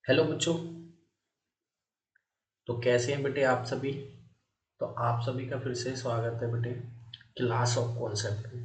Hello बच्चों। तो कैसे हैं बेटे आप सभी। तो आप सभी का फिर से स्वागत है बेटे क्लास ऑफ कॉन्सेप्ट में।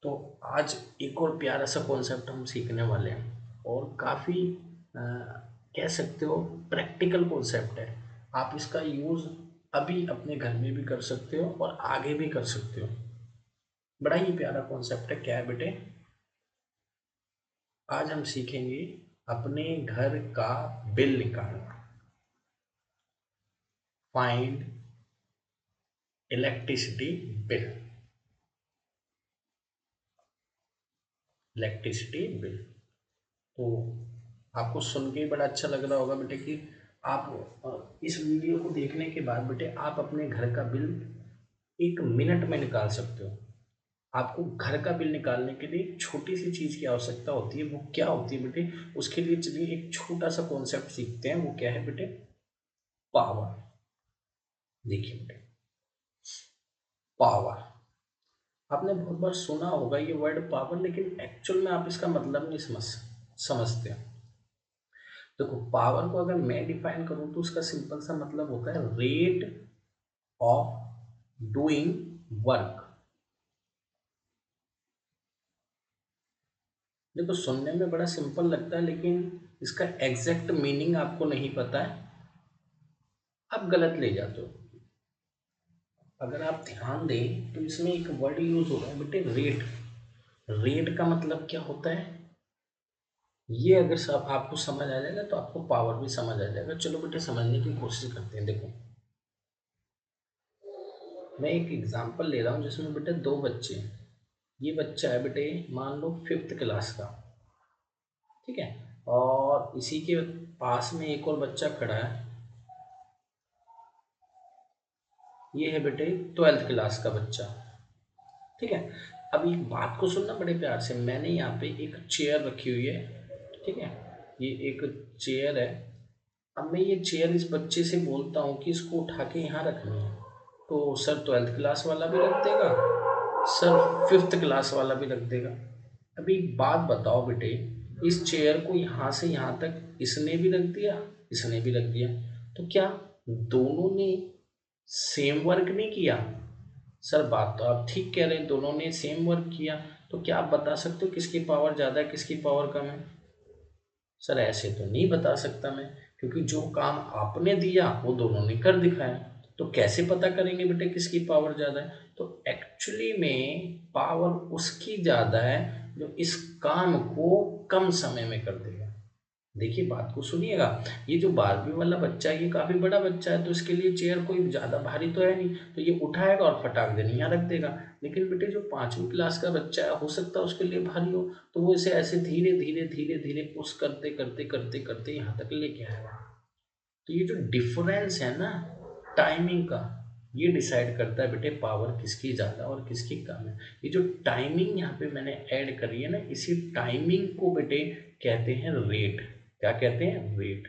तो आज एक और प्यारा सा कॉन्सेप्ट हम सीखने वाले हैं और काफ़ी कह सकते हो प्रैक्टिकल कॉन्सेप्ट है। आप इसका यूज़ अभी अपने घर में भी कर सकते हो और आगे भी कर सकते हो। बड़ा ही प्यारा कॉन्सेप्ट है। क्या है बेटे, आज हम सीखेंगे अपने घर का बिल निकालना। Find electricity bill. Electricity bill. तो आपको सुन के ही बड़ा अच्छा लग रहा होगा बेटे कि आप इस वीडियो को देखने के बाद बेटे आप अपने घर का बिल 1 मिनट में निकाल सकते हो। आपको घर का बिल निकालने के लिए छोटी सी चीज़ की आवश्यकता होती है। वो क्या होती है बेटे, उसके लिए चलिए एक छोटा सा कॉन्सेप्ट सीखते हैं। वो क्या है बेटे, पावर। देखिए बेटे, पावर आपने बहुत बार सुना होगा ये वर्ड पावर, लेकिन एक्चुअल में आप इसका मतलब नहीं समझते। देखो, पावर को अगर मैं डिफाइन करूं तो उसका सिंपल सा मतलब होता है रेट ऑफ डूइंग वर्क। देखो, सुनने में बड़ा सिंपल लगता है, लेकिन इसका एग्जैक्ट मीनिंग आपको नहीं पता है, आप गलत ले जाते हो। अगर आप ध्यान दें तो इसमें एक वर्ड यूज हो रहा है बेटे, रेट। रेट का मतलब क्या होता है, ये अगर सब आपको समझ आ जाएगा तो आपको पावर भी समझ आ जाएगा। चलो बेटे, समझने की कोशिश करते हैं। देखो, मैं एक एग्जांपल ले रहा हूँ जिसमें बेटे दो बच्चे हैं। ये बच्चा है बेटे, मान लो 5th क्लास का, ठीक है। और इसी के पास में एक और बच्चा खड़ा है, ये है बेटे 12th क्लास का बच्चा, ठीक है। अब एक बात को सुनना बड़े प्यार से। मैंने यहाँ पे एक चेयर रखी हुई है, ठीक है। ये एक चेयर है। अब मैं ये चेयर इस बच्चे से बोलता हूँ कि इसको उठा के यहाँ रखनी है, तो सर 12th क्लास वाला भी रख देगा, सर 5th क्लास वाला भी रख देगा। अभी एक बात बताओ बेटे, इस चेयर को यहाँ से यहाँ तक इसने भी रख दिया, इसने भी रख दिया, तो क्या दोनों ने सेम वर्क नहीं किया? सर बात तो आप ठीक कह रहे हैं, दोनों ने सेम वर्क किया। तो क्या आप बता सकते हो किसकी पावर ज़्यादा है, किसकी पावर कम है? सर ऐसे तो नहीं बता सकता मैं, क्योंकि जो काम आपने दिया वो दोनों ने कर दिखाया। तो कैसे पता करेंगे बेटे किसकी पावर ज़्यादा है? तो एक्चुअली में पावर उसकी ज़्यादा है जो इस काम को कम समय में कर देगा। देखिए, बात को सुनिएगा। ये जो 12वीं वाला बच्चा है, ये काफ़ी बड़ा बच्चा है, तो इसके लिए चेयर कोई ज़्यादा भारी तो है नहीं, तो ये उठाएगा और फटाक देने यहाँ रख देगा। लेकिन बेटे, जो 5वीं क्लास का बच्चा है, हो सकता है उसके लिए भारी हो, तो वो इसे ऐसे धीरे धीरे धीरे धीरे पुश करते करते करते करते यहाँ तक लेके आएगा। तो ये जो डिफरेंस है ना टाइमिंग का, ये डिसाइड करता है बेटे पावर किसकी ज़्यादा और किसकी कम है। ये जो टाइमिंग यहाँ पे मैंने ऐड करी है ना, इसी टाइमिंग को बेटे कहते हैं रेट। क्या कहते हैं? रेट।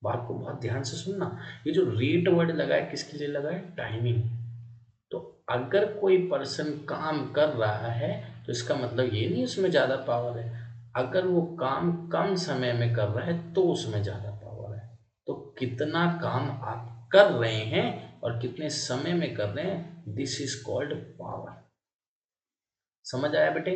बात को बहुत ध्यान से सुनना। ये जो रेट वर्ड लगा है, किसके लिए लगा है? टाइमिंग। तो अगर कोई पर्सन काम कर रहा है तो इसका मतलब ये नहीं उसमें ज़्यादा पावर है। अगर वो काम कम समय में कर रहा है तो उसमें ज़्यादा पावर है। तो कितना काम आप कर रहे हैं और कितने समय में कर रहे हैं, दिस इज कॉल्ड पावर। समझ आया बेटे?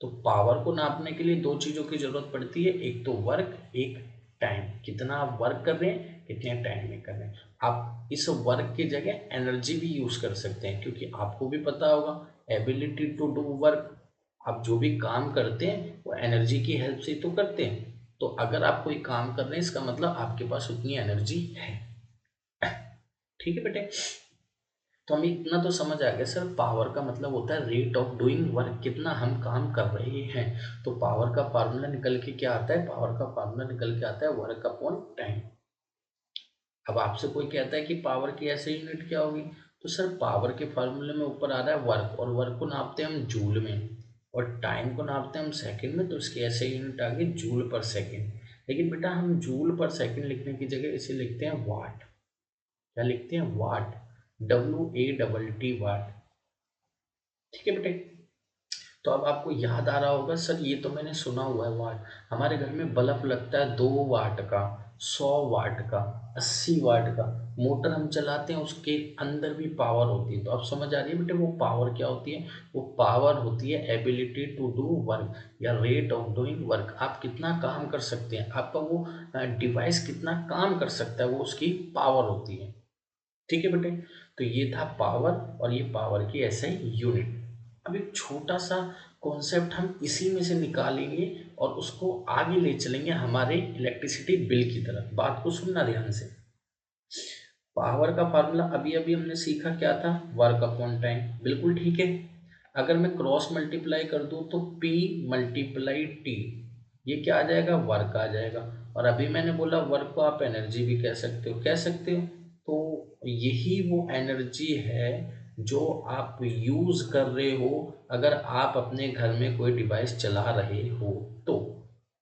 तो पावर को नापने के लिए दो चीज़ों की जरूरत पड़ती है, एक तो वर्क, एक टाइम। कितना आप वर्क कर रहे हैं, कितने टाइम में कर रहे हैं। आप इस वर्क की जगह एनर्जी भी यूज कर सकते हैं, क्योंकि आपको भी पता होगा एबिलिटी टू डू वर्क। आप जो भी काम करते हैं वो एनर्जी की हेल्प से तो करते हैं। तो अगर आप कोई काम कर रहे हैं, इसका मतलब आपके पास उतनी एनर्जी है। ठीक है बेटे, तो हमें इतना तो समझ आ गया सर, पावर का मतलब होता है रेट ऑफ डूइंग वर्क, कितना हम काम कर रहे हैं। तो पावर का फार्मूला निकल के क्या आता है? पावर का फार्मूला निकल के आता है वर्क अपॉन टाइम। अब आपसे कोई कहता है कि पावर की ऐसे यूनिट क्या होगी, तो सर पावर के फार्मूले में ऊपर आ रहा है वर्क, और वर्क को नापते हैं हम जूल में, और टाइम को नापते हैं हम सेकंड में, तो इसकी ऐसे यूनिट आ गई जूल पर सेकंड। लेकिन बेटा, हम जूल पर सेकंड लिखने की जगह इसे लिखते हैं वाट। क्या लिखते हैं? वाट। WATT, वाट। ठीक है बेटे, तो अब आपको याद आ रहा होगा सर ये तो मैंने सुना हुआ है वाट, हमारे घर में बल्ब लगता है 2 वाट का, 100 वाट का, 80 वाट का, मोटर हम चलाते हैं उसके अंदर भी पावर होती है। तो अब समझ आ रही है बेटे वो पावर क्या होती है? वो पावर होती है एबिलिटी टू डू वर्क या रेट ऑफ डूइंग वर्क। आप कितना काम कर सकते हैं, आपका वो डिवाइस कितना काम कर सकता है, वो उसकी पावर होती है। ठीक है बेटे, तो ये था पावर और ये पावर की ऐसे यूनिट। अब एक छोटा सा कॉन्सेप्ट हम इसी में से निकालेंगे और उसको आगे ले चलेंगे हमारे इलेक्ट्रिसिटी बिल की तरफ। बात को सुनना ध्यान से। पावर का फार्मूला अभी अभी हमने सीखा क्या था? Work upon time. बिल्कुल ठीक है। अगर मैं क्रॉस मल्टीप्लाई कर दूं तो P मल्टीप्लाई टी, ये क्या आ जाएगा? वर्क आ जाएगा। और अभी मैंने बोला वर्क को आप एनर्जी भी कह सकते हो, कह सकते हो। तो यही वो एनर्जी है जो आप यूज कर रहे हो अगर आप अपने घर में कोई डिवाइस चला रहे हो तो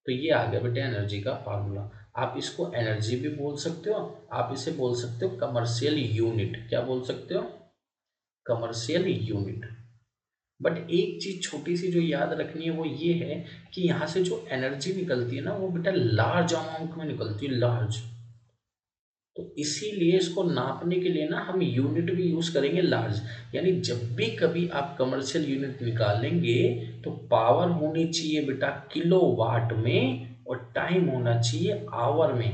ये आ गया बेटे एनर्जी का फार्मूला। आप इसको एनर्जी भी बोल सकते हो, आप इसे बोल सकते हो कमर्शियल यूनिट। क्या बोल सकते हो? Commercial unit. बट एक चीज छोटी सी जो याद रखनी है वो ये है कि यहाँ से जो एनर्जी निकलती है ना वो बेटा लार्ज अमाउंट में निकलती है, लार्ज। तो इसीलिए इसको नापने के लिए ना हम यूनिट भी यूज करेंगे लार्ज। यानी जब भी कभी आप कमर्शियल यूनिट निकालेंगे तो पावर होनी चाहिए बेटा किलोवाट में और टाइम होना चाहिए आवर में।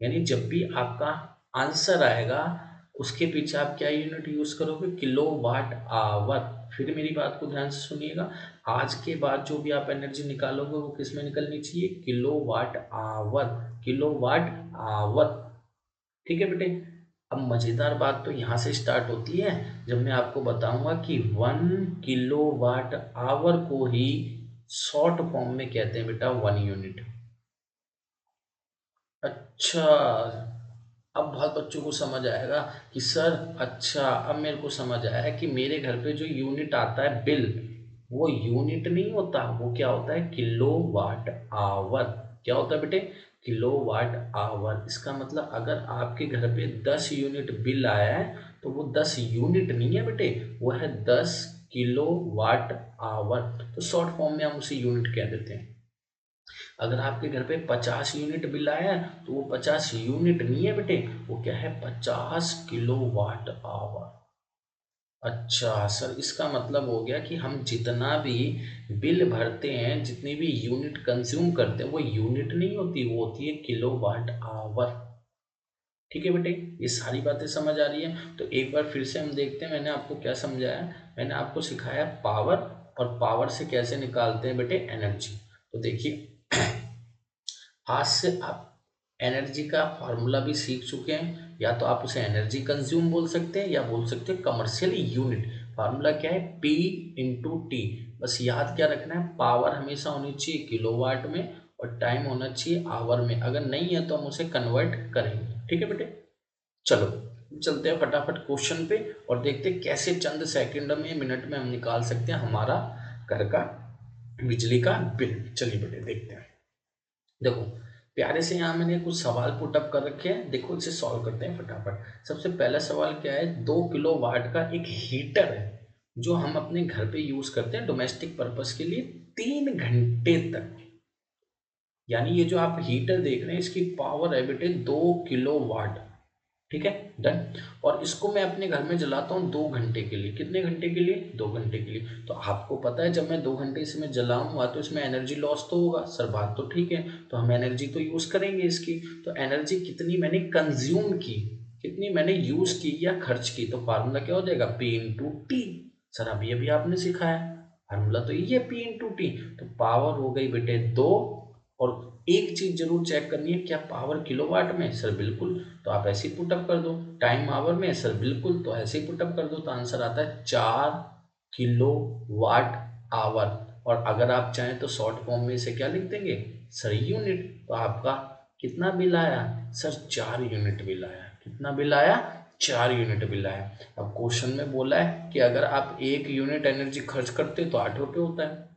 यानी जब भी आपका आंसर आएगा उसके पीछे आप क्या यूनिट यूज करोगे? Kilowatt hour. फिर मेरी बात को ध्यान से सुनिएगा, आज के बाद जो भी आप एनर्जी निकालोगे वो किस में निकलनी चाहिए? Kilowatt hour, kilowatt hour. ठीक है बेटे। अब मजेदार बात तो यहाँ से स्टार्ट होती है जब मैं आपको बताऊंगा कि 1 किलोवाट आवर को ही शॉर्ट फॉर्म में कहते हैं बेटा 1 यूनिट। अच्छा, अब बहुत बच्चों को समझ आएगा कि सर अच्छा अब मेरे को समझ आया कि मेरे घर पे जो यूनिट आता है बिल, वो यूनिट नहीं होता, वो क्या होता है? Kilowatt hour. क्या होता है बेटे? Kilowatt hour. इसका मतलब अगर आपके घर पे 10 यूनिट बिल आया है तो वो 10 यूनिट नहीं है बेटे, वो है 10 किलोवाट आवर। तो शॉर्ट फॉर्म में हम उसे यूनिट कह देते हैं। अगर आपके घर पे 50 यूनिट बिल आया है तो वो 50 यूनिट नहीं है बेटे, वो क्या है? 50 किलोवाट आवर। अच्छा सर, इसका मतलब हो गया कि हम जितना भी बिल भरते हैं, जितनी भी यूनिट कंज्यूम करते हैं, वो यूनिट नहीं होती, वो होती है किलोवाट आवर। ठीक है बेटे, ये सारी बातें समझ आ रही है? तो एक बार फिर से हम देखते हैं मैंने आपको क्या समझाया। मैंने आपको सिखाया पावर, और पावर से कैसे निकालते हैं बेटे एनर्जी। तो देखिए आज से आप एनर्जी का फॉर्मूला भी सीख चुके हैं। या तो आप उसे एनर्जी कंज्यूम बोल सकते हैं या बोल सकते हैं कमर्शियल यूनिट। फार्मूला क्या है? P into T. बस याद क्या रखना है? पावर हमेशा होनी चाहिए किलोवाट में और टाइम होना चाहिए आवर में। अगर नहीं है तो हम उसे कन्वर्ट करेंगे। ठीक है बेटे, चलो चलते हैं फटाफट क्वेश्चन पे और देखते हैं कैसे चंद सेकंड में, मिनट में हम निकाल सकते हैं हमारा घर का बिजली का बिल। चलिए बेटे देखते हैं। देखो प्यारे से यहाँ मैंने कुछ सवाल पुट अप कर रखे हैं, देखो इसे सॉल्व करते हैं फटाफट। सबसे पहला सवाल क्या है? 2 किलोवाट का एक हीटर है जो हम अपने घर पे यूज करते हैं डोमेस्टिक पर्पस के लिए 3 घंटे तक। यानी ये जो आप हीटर देख रहे हैं इसकी पावर है बेटे 2 किलोवाट। ठीक है, डन। और इसको मैं अपने घर में जलाता हूँ 2 घंटे के लिए। कितने घंटे के लिए? 2 घंटे के लिए। तो आपको पता है जब मैं 2 घंटे इसमें जलाऊंगा तो इसमें एनर्जी लॉस तो होगा। सर बात तो ठीक है, तो हम एनर्जी तो यूज करेंगे इसकी। तो एनर्जी कितनी मैंने कंज्यूम की, कितनी मैंने यूज की या खर्च की, तो फार्मूला क्या हो जाएगा? P into T. सर अभी अभी आपने सिखाया फार्मूला तो ये P इंटू टी। तो पावर हो गई बेटे 2। और एक चीज जरूर चेक करनी है, क्या पावर किलोवाट में? सर बिल्कुल, तो आप ऐसे ही पुटअप कर दो। टाइम आवर में? सर बिल्कुल, तो ऐसे ही पुटअप कर दो। तो आंसर आता है 4 किलोवाट आवर। और अगर आप चाहें तो शॉर्ट फॉर्म में इसे क्या लिख देंगे? Sir unit. तो आपका कितना बिल आया? सर 4 यूनिट बिल आया। कितना बिल आया? 4 यूनिट बिल आया। अब क्वेश्चन में बोला है कि अगर आप 1 यूनिट एनर्जी खर्च करते तो 8 रुपये होता है।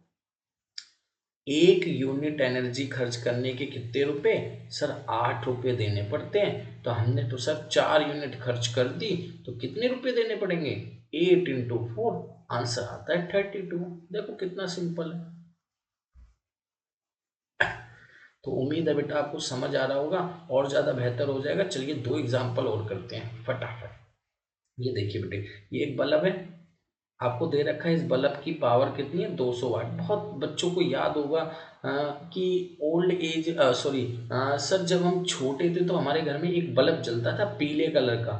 1 यूनिट एनर्जी खर्च करने के कितने रुपए? सर 8 रुपये देने पड़ते हैं। तो हमने तो सर 4 यूनिट खर्च कर दी, तो कितने रुपए देने पड़ेंगे? 8 इंटू 4। आंसर आता है 32। देखो कितना सिंपल है। तो उम्मीद है बेटा आपको समझ आ रहा होगा, और ज़्यादा बेहतर हो जाएगा। चलिए 2 एग्जाम्पल और करते हैं फटाफट। ये देखिए बेटे, ये एक बल्ब है, आपको दे रखा है इस बल्ब की पावर कितनी है, 200 वाट। बहुत बच्चों को याद होगा कि ओल्ड एज सॉरी सर, जब हम छोटे थे तो हमारे घर में एक बल्ब जलता था पीले कलर का,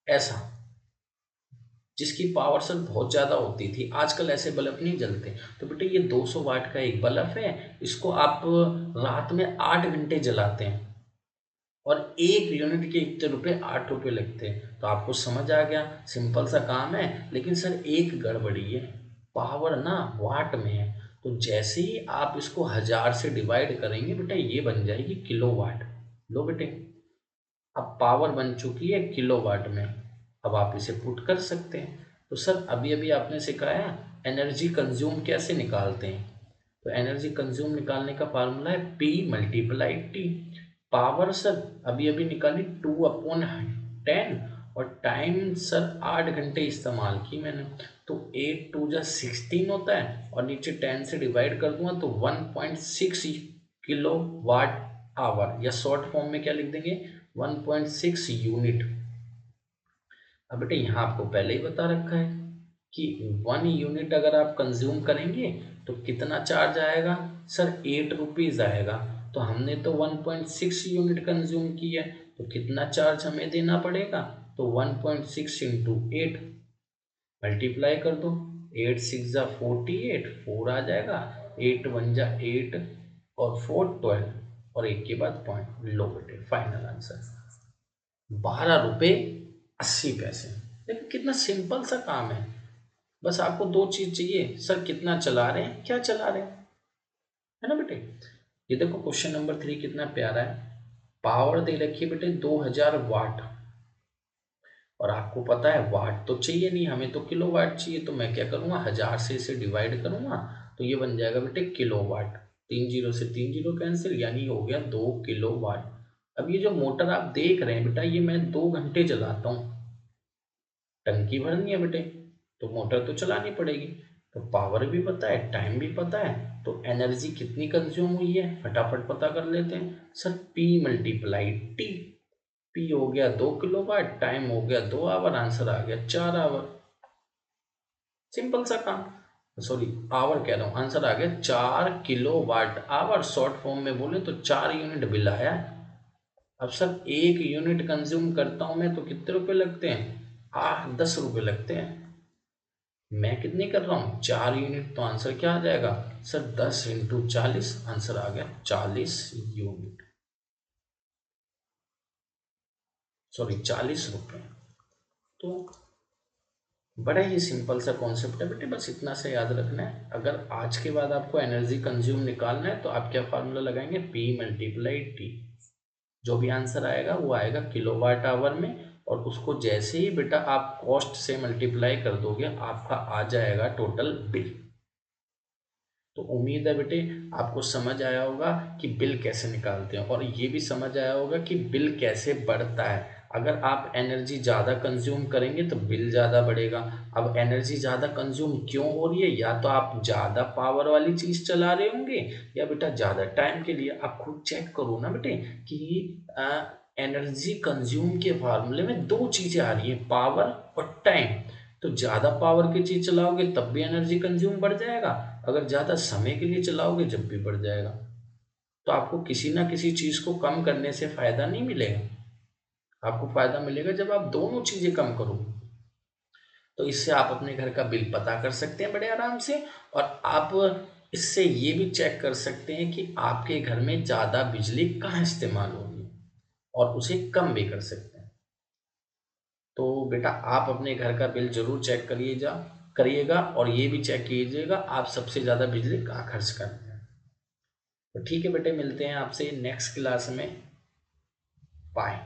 ऐसा, जिसकी पावर सर बहुत ज़्यादा होती थी। आजकल ऐसे बल्ब नहीं जलते। तो बेटे ये 200 वाट का एक बल्ब है, इसको आप रात में 8 घंटे जलाते हैं, और 1 यूनिट के इतने रुपए, 8 रुपए लगते हैं। तो आपको समझ आ गया, सिंपल सा काम है। लेकिन सर एक गड़बड़ी है, पावर ना वाट में है। तो जैसे ही आप इसको 1000 से डिवाइड करेंगे बेटा, ये बन जाएगी किलोवाट। लो बेटे, अब पावर बन चुकी है किलोवाट में। अब आप इसे पुट कर सकते हैं। तो सर अभी अभी आपने सिखाया एनर्जी कंज्यूम कैसे निकालते हैं। तो एनर्जी कंज्यूम निकालने का फार्मूला है P multiply T. Power sir अभी अभी निकाली 2/10, और टाइम सर 8 घंटे इस्तेमाल की मैंने। तो 8 2 जा 16 होता है, और नीचे 10 से डिवाइड कर दूंगा तो 1.6 किलो वाट आवर, या शॉर्ट फॉर्म में क्या लिख देंगे, 1.6 यूनिट। अब बेटे यहाँ आपको पहले ही बता रखा है कि 1 यूनिट अगर आप कंज्यूम करेंगे तो कितना चार्ज आएगा सर, 8 रुपीज़ आएगा। तो हमने तो 1.6 यूनिट कंज्यूम किया है, तो कितना चार्ज हमें देना पड़ेगा, तो 1.6 इंटू 8 मल्टीप्लाई कर दो। 8 6 जा 48, 4 आ जाएगा, 8 1 जा 8, और 4 12, और एक के बाद पॉइंट। लो बेटे फाइनल आंसर 12 रुपये 80 पैसे। देखो कितना सिंपल सा काम है। बस आपको 2 चीज चाहिए, सर कितना चला रहे हैं, क्या चला रहे हैं, है ना बेटे। ये देखो क्वेश्चन नंबर 3 कितना प्यारा है। पावर दे रखी है बेटे 2000 वाट, और आपको पता है वाट तो चाहिए नहीं, हमें तो किलो वाट चाहिए। तो मैं क्या करूँगा, 1000 से इसे डिवाइड करूँगा, तो ये बन जाएगा बेटे किलो वाट। 3 जीरो से 3 जीरो कैंसिल, यानी हो गया 2 किलो वाट। अब ये जो मोटर आप देख रहे हैं बेटा, ये मैं 2 घंटे चलाता हूँ। टंकी भरनी है बेटे, तो मोटर तो चलानी पड़ेगी। तो पावर भी पता है, टाइम भी पता है, तो एनर्जी कितनी कंज्यूम हुई है फटाफट पता कर लेते हैं। Sir P multiply T. P हो गया 2 किलो वाट, टाइम हो गया 2 आवर, आंसर आ गया 4 आवर। सिंपल सा काम, सॉरी आवर कह रहा हूँ, आंसर आ गया 4 kilowatt hour. Short form में बोले तो 4 यूनिट बिल आया। अब सर 1 यूनिट कंज्यूम करता हूँ मैं, तो कितने रुपए लगते हैं, 8 10 रुपए लगते हैं। मैं कितनी कर रहा हूँ, 4 यूनिट। तो आंसर क्या आ जाएगा सर, 10 × 40, आंसर आ गया 40 यूनिट, सॉरी 40 रुपये। तो बड़ा ही सिंपल सा कॉन्सेप्ट है बेटे, बस इतना से याद रखना है। अगर आज के बाद आपको एनर्जी कंज्यूम निकालना है, तो आप क्या फार्मूला लगाएंगे, P मल्टीप्लाई टी। जो भी आंसर आएगा वो आएगा किलोवाट आवर में, और उसको जैसे ही बेटा आप कॉस्ट से मल्टीप्लाई कर दोगे, आपका आ जाएगा टोटल बिल। तो उम्मीद है बेटे आपको समझ आया होगा कि बिल कैसे निकालते हैं, और ये भी समझ आया होगा कि बिल कैसे बढ़ता है। अगर आप एनर्जी ज़्यादा कंज्यूम करेंगे तो बिल ज़्यादा बढ़ेगा। अब एनर्जी ज़्यादा कंज्यूम क्यों हो रही है, या तो आप ज़्यादा पावर वाली चीज़ चला रहे होंगे, या बेटा ज़्यादा टाइम के लिए। आप खुद चेक करो ना बेटे कि एनर्जी कंज्यूम के फार्मूले में 2 चीज़ें आ रही हैं, पावर और टाइम। तो ज़्यादा पावर की चीज़ चलाओगे तब भी एनर्जी कंज्यूम बढ़ जाएगा, अगर ज़्यादा समय के लिए चलाओगे जब भी बढ़ जाएगा। तो आपको किसी ना किसी चीज़ को कम करने से फ़ायदा नहीं मिलेगा, आपको फ़ायदा मिलेगा जब आप दोनों चीज़ें कम करो। तो इससे आप अपने घर का बिल पता कर सकते हैं बड़े आराम से, और आप इससे ये भी चेक कर सकते हैं कि आपके घर में ज़्यादा बिजली कहाँ इस्तेमाल हो रही है, और उसे कम भी कर सकते हैं। तो बेटा आप अपने घर का बिल जरूर चेक करिएगा, और ये भी चेक कीजिएगा आप सबसे ज़्यादा बिजली कहाँ खर्च करते हैं। तो ठीक है बेटे, मिलते हैं आपसे नेक्स्ट क्लास में। बाय।